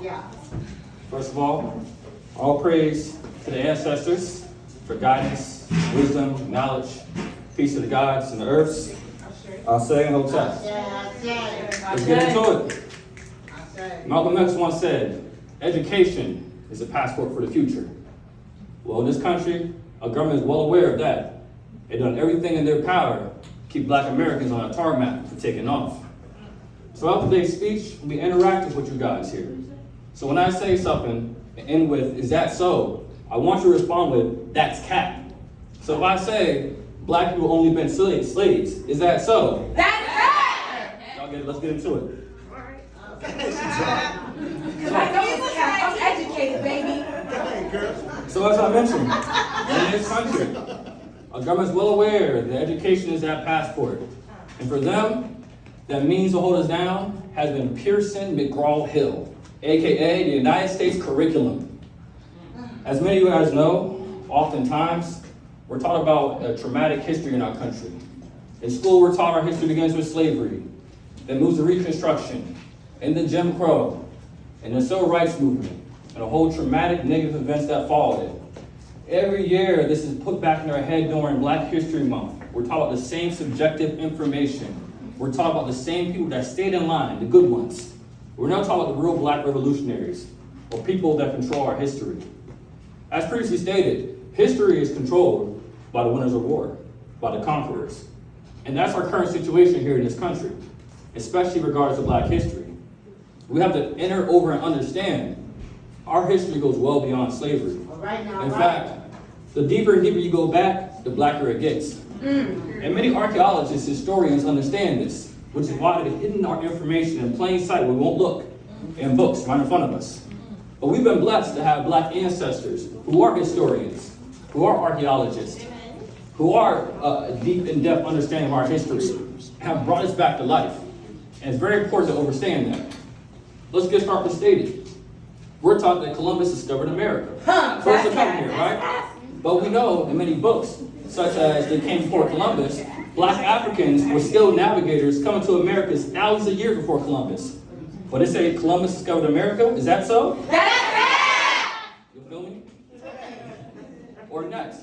Yeah. First of all praise to the ancestors for guidance, wisdom, knowledge, peace to the gods and the earths. I'll say and hold test. Let's get into it. Malcolm X once said, education is a passport for the future. Well, in this country, our government is well aware of that. They've done everything in their power to keep black Americans on a tarmac for taking off. So after today's speech, we'll be interactive with you guys here. So when I say something and end with, is that so? I want you to respond with, that's cap. So if I say, black people only been slaves, is that so? That's right! Y'all get it, let's get into it. I'm educated, baby. So as I mentioned, in this country, our government's well aware that education is that passport. And for them, that means to hold us down has been Pearson McGraw-Hill, AKA the United States curriculum. As many of you guys know, oftentimes, we're taught about a traumatic history in our country. In school, we're taught our history begins with slavery, then moves to Reconstruction, and then Jim Crow, and the Civil Rights Movement, and a whole traumatic negative events that followed it. Every year, this is put back in our head during Black History Month. We're taught about the same subjective information. We're taught about the same people that stayed in line, the good ones. We're not talking about the real black revolutionaries, or people that control our history. As previously stated, history is controlled by the winners of war, by the conquerors. And that's our current situation here in this country, especially regardless of black history. We have to enter over and understand our history goes well beyond slavery. In fact, the deeper and deeper you go back, the blacker it gets. And many archaeologists, historians understand this, which is why they've hidden our information in plain sight where we won't look, in books right in front of us. But we've been blessed to have black ancestors who are historians, who are archaeologists, who are deep in-depth understanding of our history, have brought us back to life. And it's very important to understand that. Let's get started with stated. We're taught that Columbus discovered America. First to come here, right? But we know in many books, such as They Came Before Columbus, black Africans were skilled navigators coming to America thousands of years before Columbus. But they say Columbus discovered America. Is that so? That's right! You feel me? Or next,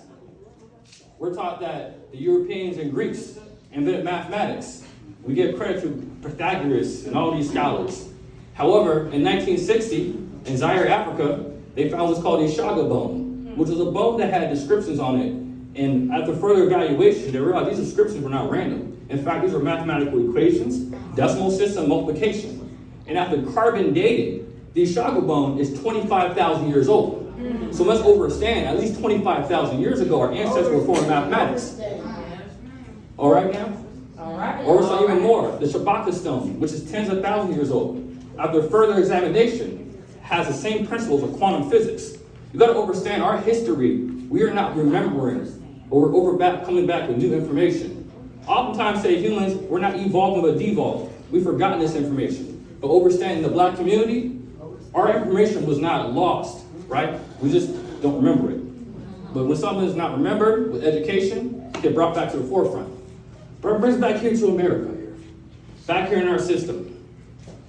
we're taught that the Europeans and Greeks invented mathematics. We give credit to Pythagoras and all these scholars. However, in 1960, in Zaire, Africa, they found what's called the Ishaga bone, which was a bone that had descriptions on it. And after further evaluation, they realized these descriptions were not random. In fact, these were mathematical equations, decimal system multiplication. And after carbon dating, the Ishaga bone is 25,000 years old. So let's understand, at least 25,000 years ago, our ancestors were forming mathematics. All right now? All right. Or it's even more, the Shabaka stone, which is tens of thousands of years old. After further examination, has the same principles of quantum physics. You gotta understand our history, we are not remembering, or we're coming back with new information. Oftentimes say humans, we're not evolving but devolved. We've forgotten this information. But understanding the black community, our information was not lost, right? We just don't remember it. But when something is not remembered with education, it gets brought back to the forefront. But it brings back here to America here. Back here in our system.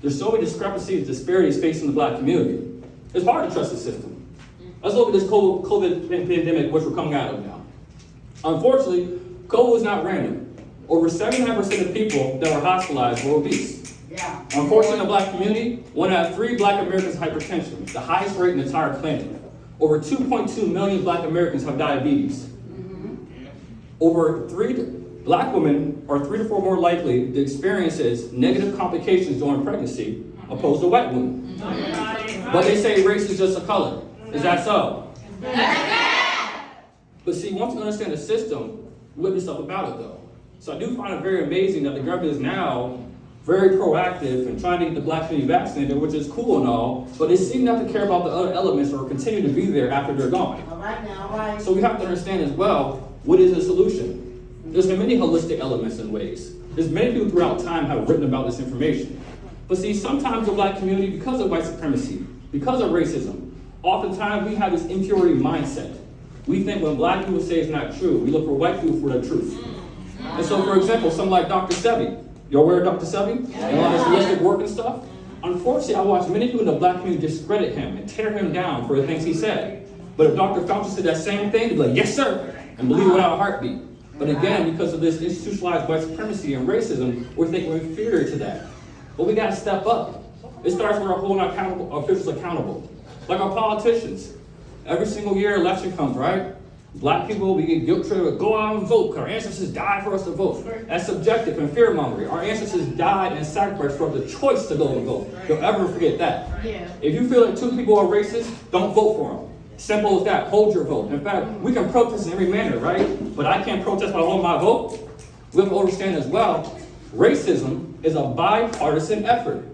There's so many discrepancies, disparities facing the black community. It's hard to trust the system. Let's look at this COVID pandemic, which we're coming out of now. Unfortunately, COVID was not random. Over 79% of people that were hospitalized were obese. Yeah. Unfortunately, in the black community, 1 out of 3 black Americans have hypertension, the highest rate in the entire planet. Over 2.2 million black Americans have diabetes. Over 3 black women are 3 to 4 more likely to experience negative complications during pregnancy opposed to white women. But they say race is just a color. Is that so? But see, once you understand the system, you look yourself about it though. So I do find it very amazing that the government is now very proactive in trying to get the black community vaccinated, which is cool and all, but they seem not to care about the other elements or continue to be there after they're gone. All right now, all right. So we have to understand as well, what is the solution? There's been many holistic elements and ways. There's many people throughout time have written about this information. But see, sometimes the black community, because of white supremacy, because of racism, oftentimes we have this inferiority mindset. We think when black people say it's not true, we look for white people for the truth. And so, for example, someone like Dr. Sebi, you're aware of Dr. Sebi? And all this holistic work and stuff? Unfortunately, I watched many people in the black community discredit him and tear him down for the things he said. But if Dr. Fauci said that same thing, they'd be like, yes, sir, and believe it without a heartbeat. But again, because of this institutionalized white supremacy and racism, we're thinking we're inferior to that. But we gotta step up. It starts with our holding our officials accountable. Like our politicians. Every single year election comes, right? Black people, we get guilt tripped, go out and vote, because our ancestors died for us to vote. That's subjective and fear-mongering. Our ancestors died and sacrificed for the choice to go and vote. Don't ever forget that. Yeah. If you feel like 2 people are racist, don't vote for them. Simple as that. Hold your vote. In fact, we can protest in every manner, right? But I can't protest by holding my vote. We have to understand as well, racism is a bipartisan effort.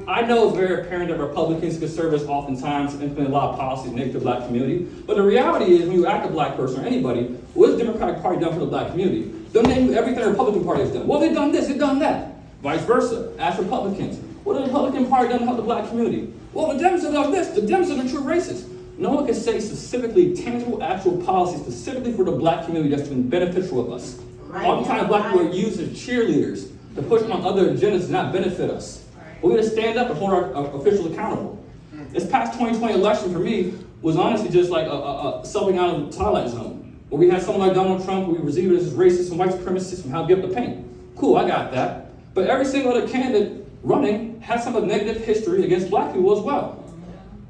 I know it's very apparent that Republicans and conservatives oftentimes implement a lot of policies negative to the black community, but the reality is when you ask a black person or anybody, what has the Democratic Party done for the black community? They'll name you everything the Republican Party has done. Well, they've done this, they've done that. Vice versa. Ask Republicans, what has the Republican Party done to help the black community? Well, the Dems have done this, the Dems are the true racists. No one can say specifically tangible, actual policies specifically for the black community that's been beneficial of us. Oftentimes, black people are used as cheerleaders to push on other agendas to not benefit us. We're going to stand up and hold our officials accountable. This past 2020 election for me was honestly just like something out of the Twilight Zone, where we had someone like Donald Trump, who we perceived as racist and white supremacist and how to give up the paint. Cool, I got that. But every single other candidate running has some of negative history against black people as well.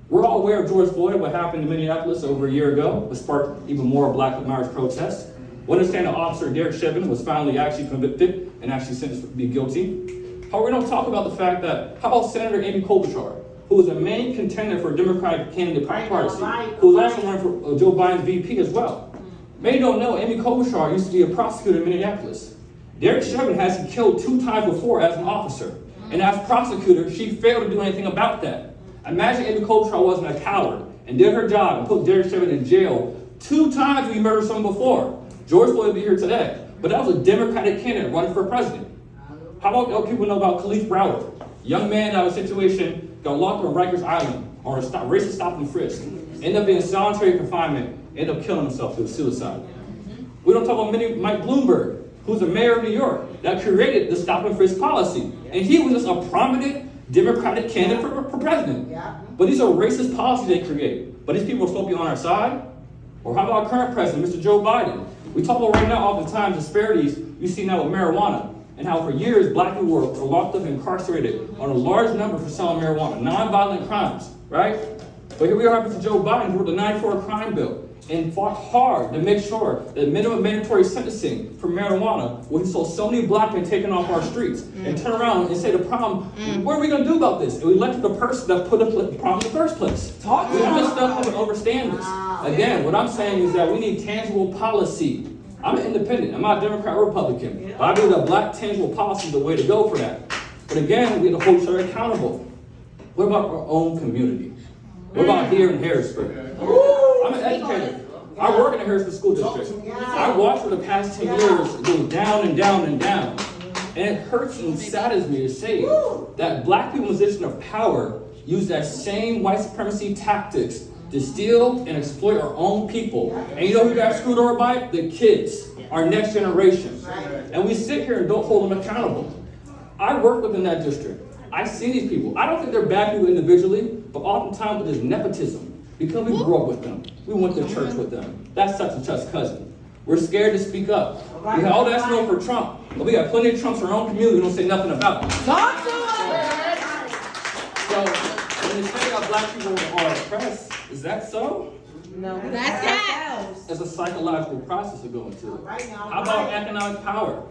We're all aware of George Floyd, what happened in Minneapolis over a year ago, which sparked even more Black Lives Matter protests. We understand that Officer Derek Chauvin was finally actually convicted and actually sentenced to be guilty. However, we don't talk about the fact that, how about Senator Amy Klobuchar, who was a main contender for a Democratic candidate primacy, who was also running for Joe Biden's VP as well. Many don't know, Amy Klobuchar used to be a prosecutor in Minneapolis. Derek Chauvin has been killed 2 times before as an officer. And as prosecutor, she failed to do anything about that. Imagine Amy Klobuchar wasn't a coward and did her job and put Derek Chauvin in jail 2 times when he murdered someone before. George Floyd would be here today. But that was a Democratic candidate running for president. How about people know about Khalif Browder? Young man that was in a situation, got locked on Rikers Island on a racist stop and frisk. Ended up being solitary confinement, ended up killing himself through suicide. We don't talk about Mike Bloomberg, who's the mayor of New York, that created the stop and frisk policy. And he was just a prominent Democratic candidate for president. But these are racist policies they create. But these people are supposed to be on our side? Or how about our current president, Mr. Joe Biden? We talk about right now oftentimes disparities you see now with marijuana, and how for years black people were locked up and incarcerated on a large number for selling marijuana, non-violent crimes, right? But here we are with Joe Biden, who wrote the 94 crime bill and fought hard to make sure that minimum mandatory sentencing for marijuana, where he saw so many black men taken off our streets, and turn around and say the problem, what are we gonna do about this? And we elected the person that put the problem in the first place. We have to step up and understand this. Again, what I'm saying is that we need tangible policy. I'm an independent, I'm not a Democrat or Republican, but I believe that black tangible policy is the way to go for that. But again, we have to hold each other accountable. What about our own community? What about here in Harrisburg? I'm an educator. I work in the Harrisburg School District. I watched for the past 10 years go down and down and down. And it hurts and saddens me to say that black people in position of power use that same white supremacy tactics to steal and exploit our own people. And you know who got screwed over by it? The kids, our next generation. And we sit here and don't hold them accountable. I work within that district. I see these people. I don't think they're bad people individually, but oftentimes it is nepotism. Because we grew up with them. We went to church with them. That's such and such cousin. We're scared to speak up. We have all that's known for Trump, but we got plenty of Trumps in our own community who don't say nothing about it. Talk to us! So, when you say that black people are oppressed, is that so? No, That's that. It's a psychological process to go into it. How about economic power?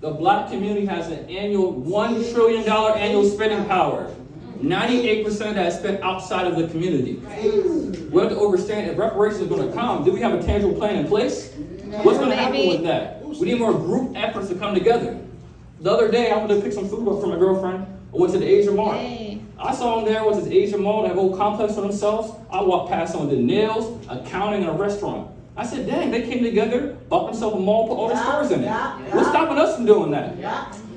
The black community has an annual $1 trillion annual spending power. 98% of that is spent outside of the community. We have to understand if reparations are going to come, do we have a tangible plan in place? What's going to happen with that? We need more group efforts to come together. The other day, I went to pick some food up for my girlfriend. I went to the Asian Mart. I saw them there with this Asian Mall. They have a whole complex for themselves. I walked past them with the nails, accounting, and a restaurant. I said, dang, they came together, bought themselves a mall, put all the stores in it. What's stopping us from doing that?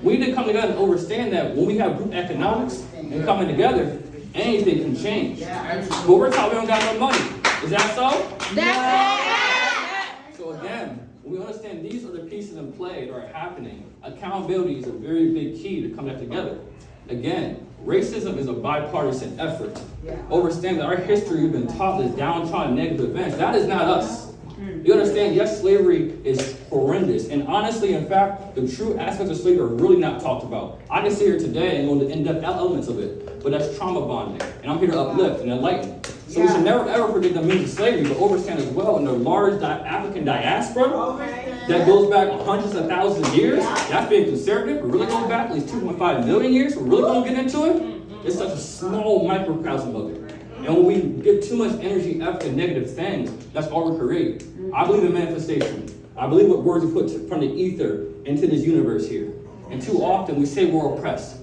We need to come together and understand that when we have group economics and coming together, anything can change. But we're talking we don't got no money. Is that so? That's So again, when we understand these are the pieces in play that are happening, accountability is a very big key to come back together. Again, Racism is a bipartisan effort. Understand that our history, we've been taught this downtrodden negative events. That is not us. You understand, yes, slavery is horrendous. And honestly, in fact, the true aspects of slavery are really not talked about. I can sit here today and go into in-depth elements of it, but that's trauma bonding. And I'm here to uplift and enlighten. So we should never ever forget the meaning of slavery, but understand as well in the large African diaspora that goes back hundreds of thousands of years. That's being conservative. We're really going back at least 2.5 million years. We're really going to get into it. It's such a small microcosm of it. And when we give too much energy, effort, and negative things, that's all we create. I believe in manifestation. I believe what words we put from the ether into this universe here. And too often we say we're oppressed.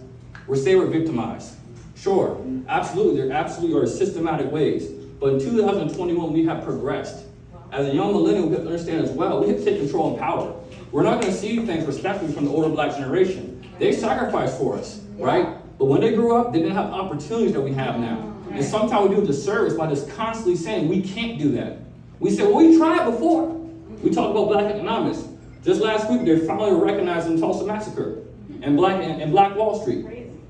We say we're victimized. Sure, absolutely, there absolutely are systematic ways. But in 2021, we have progressed. As a young millennial, we have to understand as well, we have to take control and power. We're not going to see things respectfully from the older black generation. They sacrificed for us, right? But when they grew up, they didn't have opportunities that we have now. And sometimes we do a disservice by just constantly saying we can't do that. We say, well, we tried before. We talked about black economics. Just last week, they're finally recognizing the Tulsa Massacre and Black Wall Street.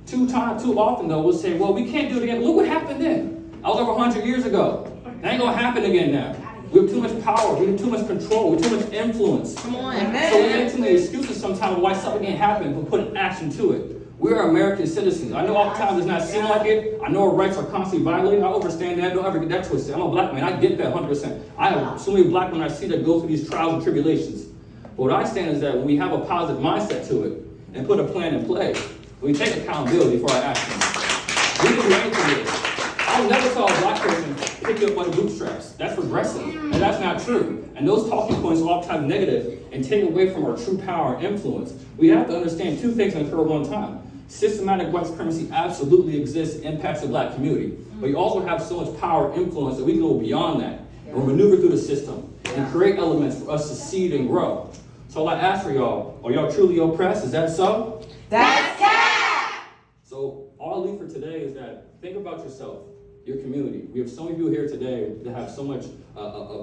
Too often, though, we'll say, well, we can't do it again. Look what happened then. That was over 100 years ago. That ain't going to happen again now. We have too much power. We have too much control. We have too much influence. Come on, so we have too many excuses sometimes why something can't happen, but put an action to it. We are American citizens. I know oftentimes it does not seem like it. I know our rights are constantly violated. I understand that. Don't ever get that twisted. I'm a black man. I get that 100%. I have so many black men I see that go through these trials and tribulations. But what I stand is that when we have a positive mindset to it and put a plan in play, we take accountability for our actions. We can do anything with it. I never saw a black person pick you up by the bootstraps. That's regressive, and that's not true. And those talking points are oftentimes negative and take away from our true power and influence. We have to understand two things that occur at one time. Systematic white supremacy absolutely exists, impacts the black community. But you also have so much power and influence that we can go beyond that and maneuver through the system and create elements for us to seed and grow. So I ask for y'all, are y'all truly oppressed? Is that so? That's cap! So all I leave for today is that think about yourself, your community. We have so many people here today that have so much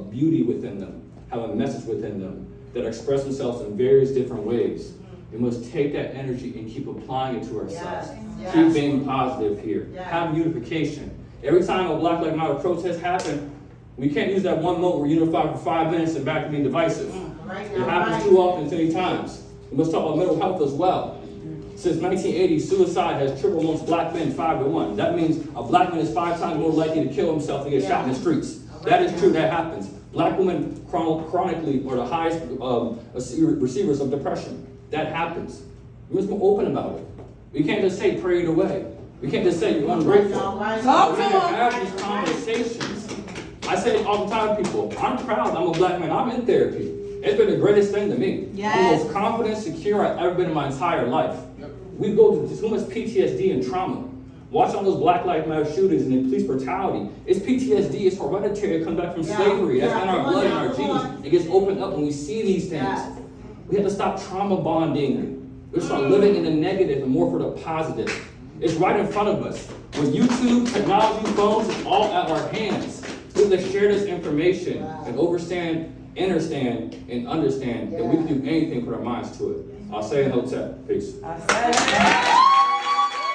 beauty within them, have a message within them, that express themselves in various different ways. We must take that energy and keep applying it to ourselves. Keep being positive here. Have unification. Every time a Black Lives Matter protest happens, we can't use that one moment we're unified for 5 minutes and back to being divisive. It happens too often, too many times. We must talk about mental health as well. Since 1980, suicide has tripled amongst black men 5-1. That means a black man is 5 times more likely to kill himself than get shot in the streets. That is true, that happens. Black women chronically are the highest receivers of depression. That happens. We must be open about it. We can't just say pray it away. We can't just say you're ungrateful. Talk We to need to have these conversations. I say it all the time, people. I'm proud I'm a black man. I'm in therapy. It's been the greatest thing to me. I'm the most confident, secure I've ever been in my entire life. We go through so much PTSD and trauma. Watch all those Black Lives Matter shootings and the police brutality. It's PTSD, it's hereditary, it comes back from slavery. That's in our blood and our genes. It gets opened up when we see these things. We have to stop trauma bonding. We start living in the negative and more for the positive. It's right in front of us. With YouTube, technology, phones, it's all at our hands. We have to share this information and understand, and understand that we can do anything, put our minds to it. I'll say in Hotep. Peace.